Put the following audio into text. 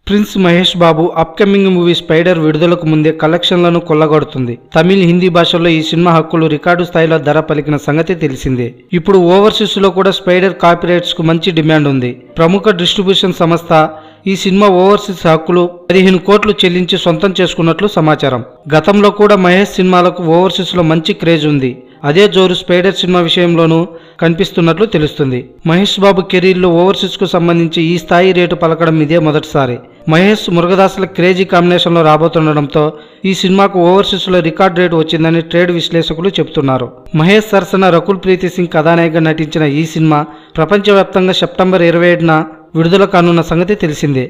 Prince Mahesh Babu upcoming movie spider విడుదలకు ముందే కలెక్షన్లను కొల్లగొడుతుంది. తమిళ్, హిందీ భాషల్లో ఈ సినిమా హక్కులు రికార్డు స్థాయిలో ధర పలికిన సంగతి తెలిసిందే. ఇప్పుడు ఓవర్సీస్ లో కూడా స్పైడర్ కాపీరైట్స్ కు మంచి డిమాండ్ ఉంది. ప్రముఖ డిస్ట్రిబ్యూషన్ సంస్థ ఈ సినిమా ఓవర్సీస్ హక్కులు 15 కోట్లు చెల్లించి సొంతం చేసుకున్నట్లు సమాచారం. గతంలో కూడా మహేష్ సినిమాలకు ఓవర్సీస్ లో మంచి క్రేజ్ ఉంది. అదే జోరు స్పైడర్ సినిమా విషయంలోనూ కనిపిస్తున్నట్లు తెలుస్తుంది. మహేష్ బాబు కెరీర్ లో ఓవర్సీస్ కు సంబంధించి ఈ స్థాయి రేటు పలకడం ఇదే మొదటిసారి. మహేష్, మురుగదాసుల క్రేజీ కాంబినేషన్ లో రాబోతుండడంతో ఈ సినిమాకు ఓవర్సీస్ లో రికార్డ్ రేటు వచ్చిందని ట్రేడ్ విశ్లేషకులు చెబుతున్నారు. మహేష్ సరసన రకుల్ ప్రీత్ సింగ్ కథానాయకగా నటించిన ఈ సినిమా ప్రపంచవ్యాప్తంగా సెప్టెంబర్ 27న విడుదల కానున్న సంగతి తెలిసిందే.